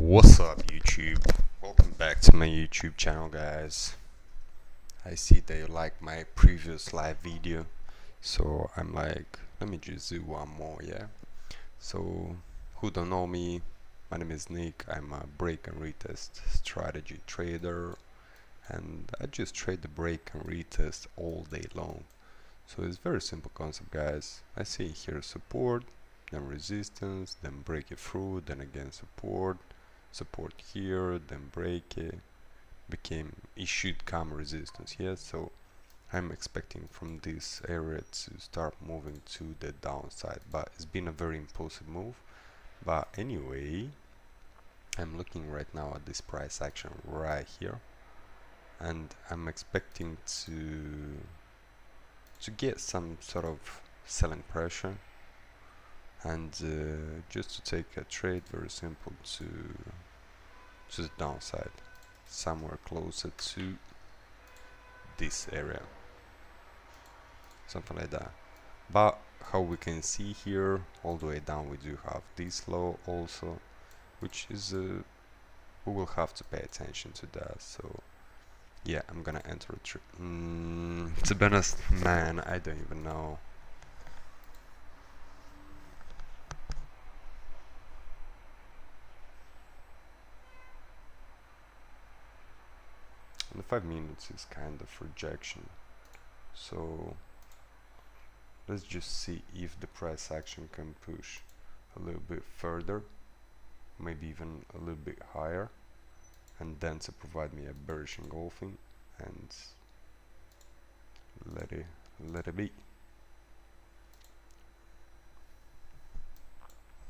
What's up, YouTube? Welcome back to my YouTube channel, guys. I see that you like my previous live video, so I'm like, let me just do one more. Yeah, so who don't know me, my name is Nick. I'm a break and retest strategy trader, and I just trade the break and retest all day long. So it's very simple concept, guys. I see here support, then resistance, then break it through, then again support here, then break it, it should come resistance. Yes, so I'm expecting from this area to start moving to the downside, but it's been a very impulsive move. But anyway, I'm looking right now at this price action right here, and I'm expecting to get some sort of selling pressure, and just to take a trade, very simple, to the downside, somewhere closer to this area, something like that. But how we can see here, all the way down, we do have this low also, which is we will have to pay attention to that. So yeah, I'm gonna enter a trade. To be honest, man, I don't even know. The 5 minutes is kind of rejection, so let's just see if the price action can push a little bit further, maybe even a little bit higher, and then to provide me a bearish engulfing and let it be.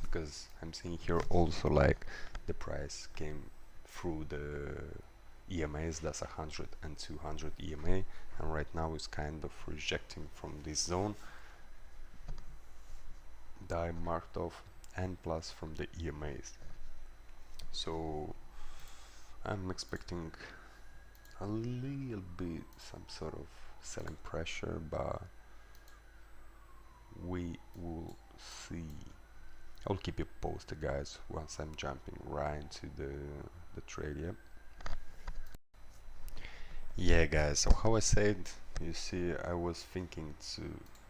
Because I'm seeing here also like the price came through the EMAs, that's 100 and 200 EMA, and right now is kind of rejecting from this zone that I marked off, and plus from the EMAs. So I'm expecting a little bit some sort of selling pressure, but we will see. I'll keep you posted, guys, once I'm jumping right into the trade. Yeah, guys, so how I said, you see, I was thinking to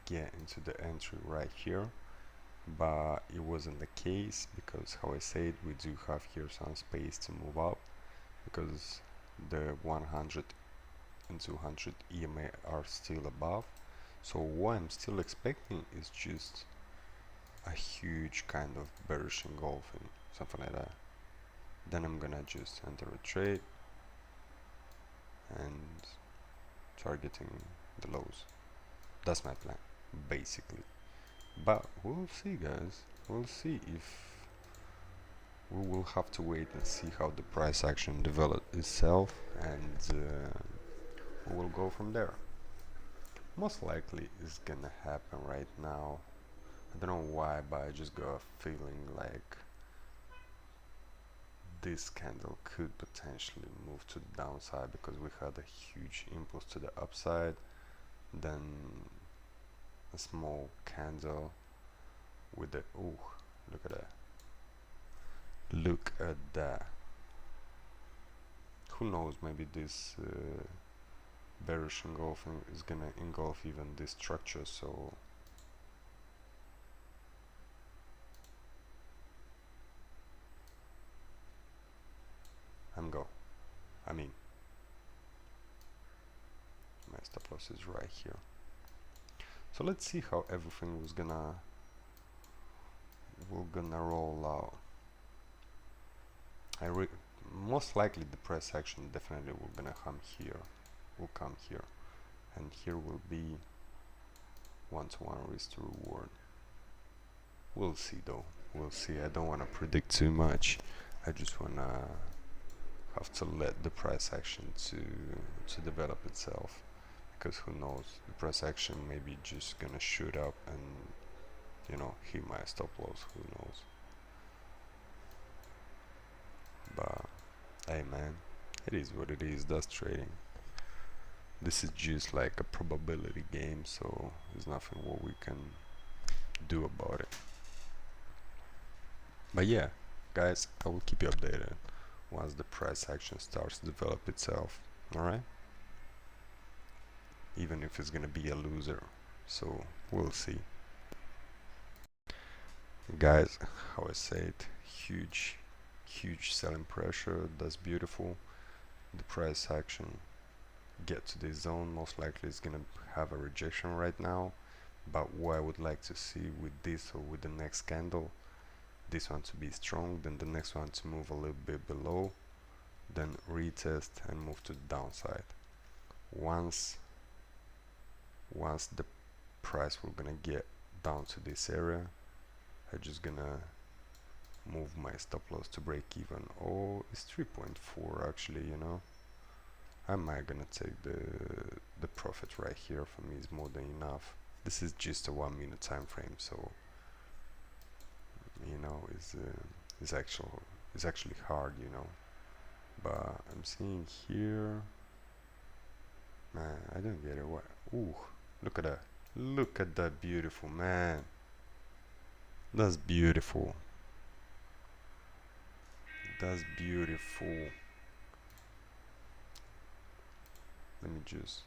get into the entry right here, but it wasn't the case, because how I said, we do have here some space to move up, because the 100 and 200 EMA are still above. So what I'm still expecting is just a huge kind of bearish engulfing, something like that. Then I'm gonna just enter a trade and targeting the lows. That's my plan, basically. But we'll see, guys. We'll see. If we will have to wait and see how the price action develops itself, and we will go from there. Most likely it's gonna happen right now. I don't know why, but I just got a feeling like this candle could potentially move to the downside, because we had a huge impulse to the upside, then a small candle with the look at that. Who knows, maybe this bearish engulfing is gonna engulf even this structure. So my stop loss is right here. So let's see how everything will gonna roll out. Most likely the price action definitely will come here, and here will be one-to-one risk to reward. We'll see though, we'll see. I don't want to predict too much. I just wanna have to let the price action to develop itself, because who knows, the price action may be just gonna shoot up and, you know, hit my stop loss, who knows. But hey man, it is what it is. That's trading. This is just like a probability game, so there's nothing what we can do about it. But yeah, guys, I will keep you updated once the price action starts to develop itself. Alright, even if it's gonna be a loser, so we'll see. Guys, how I said, huge selling pressure. That's beautiful. The price action get to this zone, most likely it's gonna have a rejection right now. But what I would like to see with this or with the next candle, this one to be strong, then the next one to move a little bit below, then retest and move to the downside. Once the price we're gonna get down to this area, I'm just gonna move my stop loss to break even. Oh, it's 3.4 actually, you know. I might gonna take the profit right here. For me is more than enough. This is just a 1 minute time frame, so you know it's actually hard, you know. But I'm seeing here, man, I don't get it. What? Ooh, look at that! Look at that, beautiful, man. That's beautiful. That's beautiful. Let me just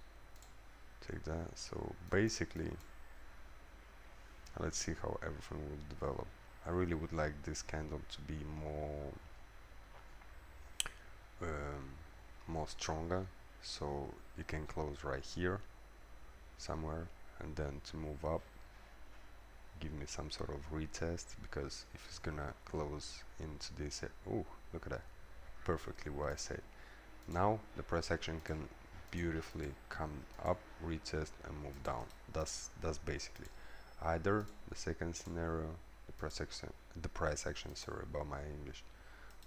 take that. So basically, let's see how everything will develop. I really would like this candle to be more stronger, so you can close right here somewhere, and then to move up, give me some sort of retest, because if it's gonna close into this, oh, look at that, perfectly what I said. Now the price action can beautifully come up, retest, and move down. That's basically either the second scenario, the price action, sorry about my English,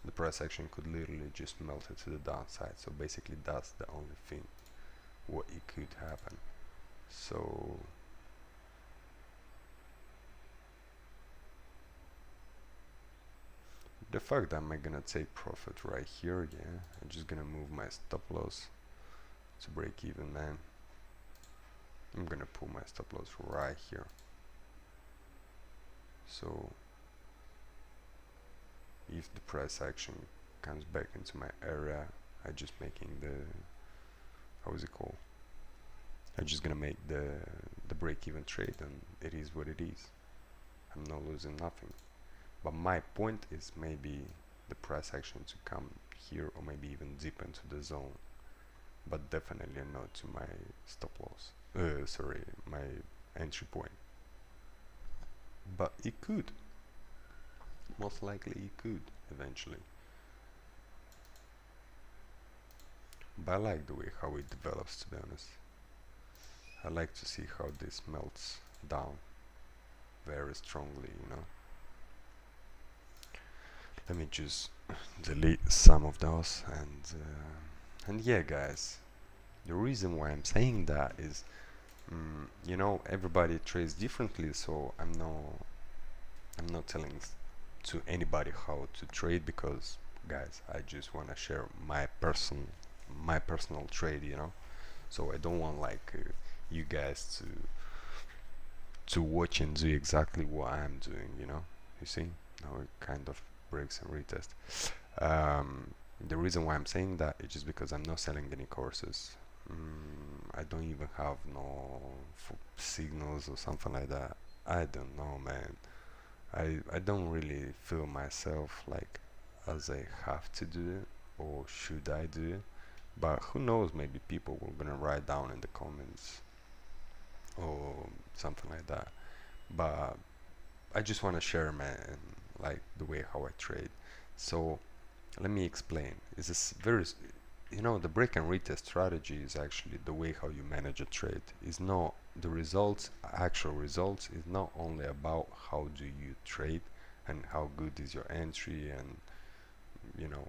the price action could literally just melt it to the downside. So basically that's the only thing what it could happen. So the fact that I'm gonna take profit right here, yeah, I'm just gonna move my stop loss to break even, man. I'm gonna pull my stop loss right here. So if the price action comes back into my area, I just making the, how is it called, I'm just gonna make the break-even trade, and it is what it is. I'm not losing nothing. But my point is maybe the price action to come here, or maybe even dip into the zone, but definitely not to my stop loss, sorry, my entry point. But it could, most likely it could eventually. But I like the way how it develops, to be honest. I like to see how this melts down very strongly, you know. Let me just delete some of those, and yeah, guys, the reason why I'm saying that is, you know, everybody trades differently, so I'm not telling to anybody how to trade, because guys, I just want to share my personal trade, you know. So I don't want like you guys to watch and do exactly what I'm doing, you know. You see, now it kind of breaks and retest. The reason why I'm saying that is just because I'm not selling any courses. I don't even have no signals or something like that. I don't know, man. I don't really feel myself like as I have to do it, or should I do it. But who knows, maybe people were gonna write down in the comments or something like that. But I just want to share, man, like the way how I trade. So let me explain. Is this very, you know, the break and retest strategy is actually the way how you manage a trade. Is not the results, actual results is not only about how do you trade and how good is your entry, and you know,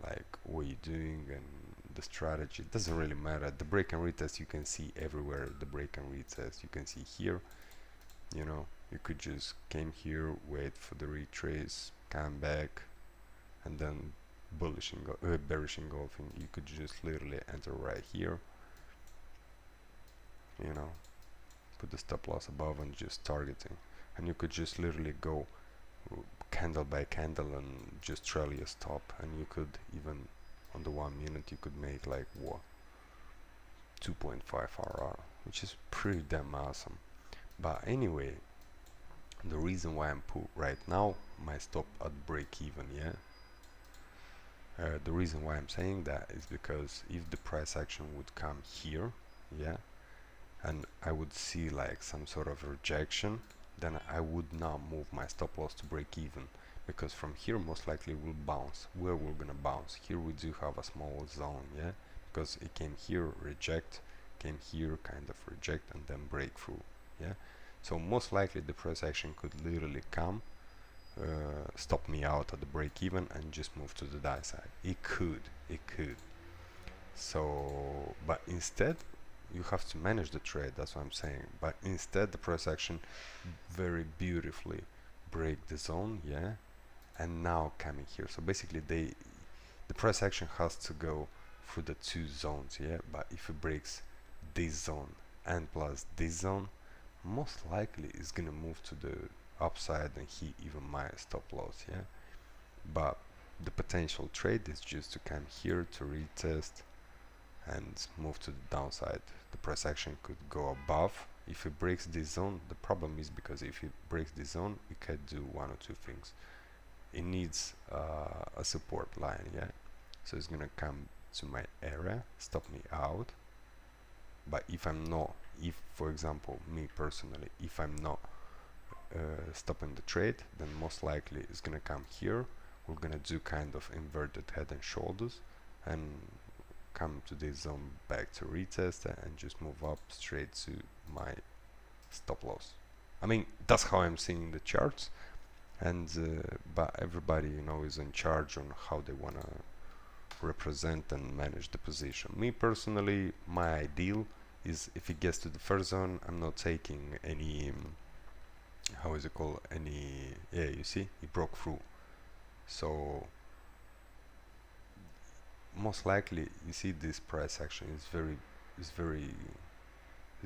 like what you're doing and the strategy. It doesn't really matter. The break and retest you can see everywhere. The break and retest you can see here, you know. You could just came here, wait for the retrace, come back, and then bearish engulfing. You could just literally enter right here, you know, put the stop loss above and just targeting, and you could just literally go candle by candle and just trail your stop, and you could even on the 1 minute you could make like what 2.5 RR, which is pretty damn awesome. But anyway, the reason why I'm put right now my stop at break even, yeah, the reason why I'm saying that is because if the price action would come here, yeah, and I would see like some sort of rejection, then I would not move my stop loss to break even, because from here most likely will bounce. Where we're gonna bounce? Here we do have a small zone, yeah, because it came here, reject, came here, kind of reject, and then break through, yeah. So most likely the price action could literally come, stop me out at the break even and just move to the downside. It could. So, but instead you have to manage the trade, that's what I'm saying. But instead the price action very beautifully break the zone, yeah, and now coming here. So basically the price action has to go through the two zones, yeah, but if it breaks this zone and plus this zone, most likely it's gonna move to the upside and hit even my stop loss, yeah. But the potential trade is just to come here to retest and move to the downside. The price action could go above. If it breaks this zone, the problem is because if it breaks this zone, it could do one or two things. It needs a support line, yeah, so it's gonna come to my area, stop me out. But if I'm not, if for example me personally, if I'm not stopping the trade, then most likely it's gonna come here. We're gonna do kind of inverted head and shoulders and come to this zone back to retest and just move up straight to my stop loss. I mean, that's how I'm seeing the charts, and but everybody, you know, is in charge on how they wanna represent and manage the position. Me personally, my ideal is if it gets to the first zone, I'm not taking any how is it called, any, yeah, you see it broke through. So most likely you see this price action is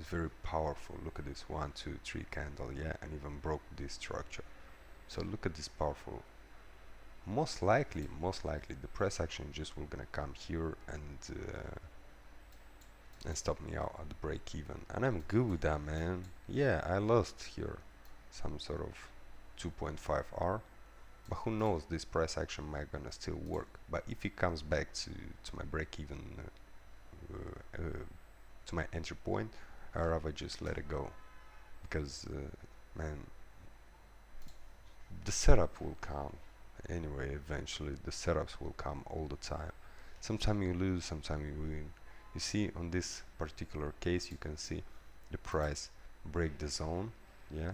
very powerful. Look at this 1 2 3 candle, yeah, and even broke this structure. So look at this powerful. Most likely the price action just will gonna come here and stop me out at the break even, and I'm good with that, man. Yeah, I lost here some sort of 2.5 R, but who knows, this price action might gonna still work. But if it comes back to my break even, to my entry point, I'd rather just let it go, because man, the setup will come anyway. Eventually the setups will come all the time. Sometimes you lose, sometimes you win. You see on this particular case, you can see the price break the zone, yeah,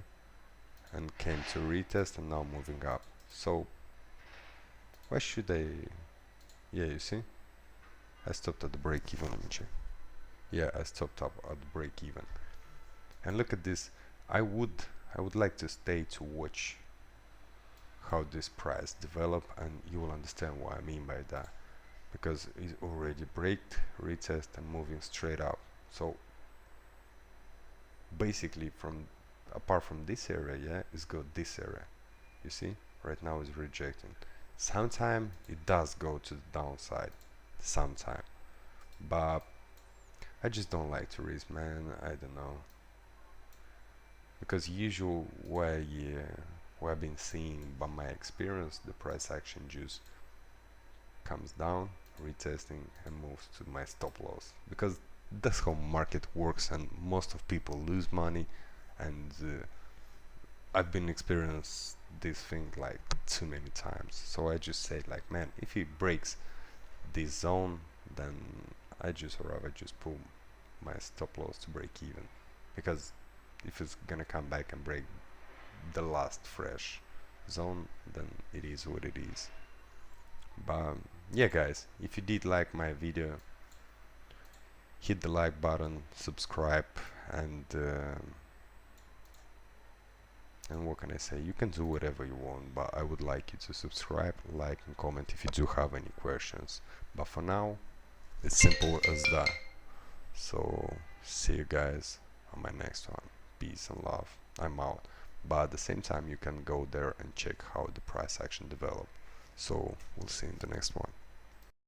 and came to retest and now moving up. So why should I, yeah, you see I stopped at the break even. Let me check. Yeah, I stopped up at the break even, and look at this. I would like to stay to watch how this price develop, and you will understand what I mean by that, because it already breaked, retest, and moving straight up. So basically, from apart from this area, yeah, it's got this area. You see, right now it's rejecting. Sometime it does go to the downside, sometime, but I just don't like to risk, man. I don't know, because usual way, what I've been seeing by my experience, the price action just comes down, retesting, and moves to my stop loss, because that's how market works, and most of people lose money. And I've been experienced this thing like too many times. So I just said like, man, if it breaks this zone, then I just rather just pull my stop loss to break even, because if it's gonna come back and break the last fresh zone, then it is what it is. But yeah, guys, if you did like my video, hit the like button, subscribe, and what can I say, you can do whatever you want, but I would like you to subscribe, like, and comment if you do have any questions. But for now, it's simple as that. So see you guys on my next one. Peace and love. I'm out. but at the same time you can go there and check how the price action developed. So we'll see in the next one.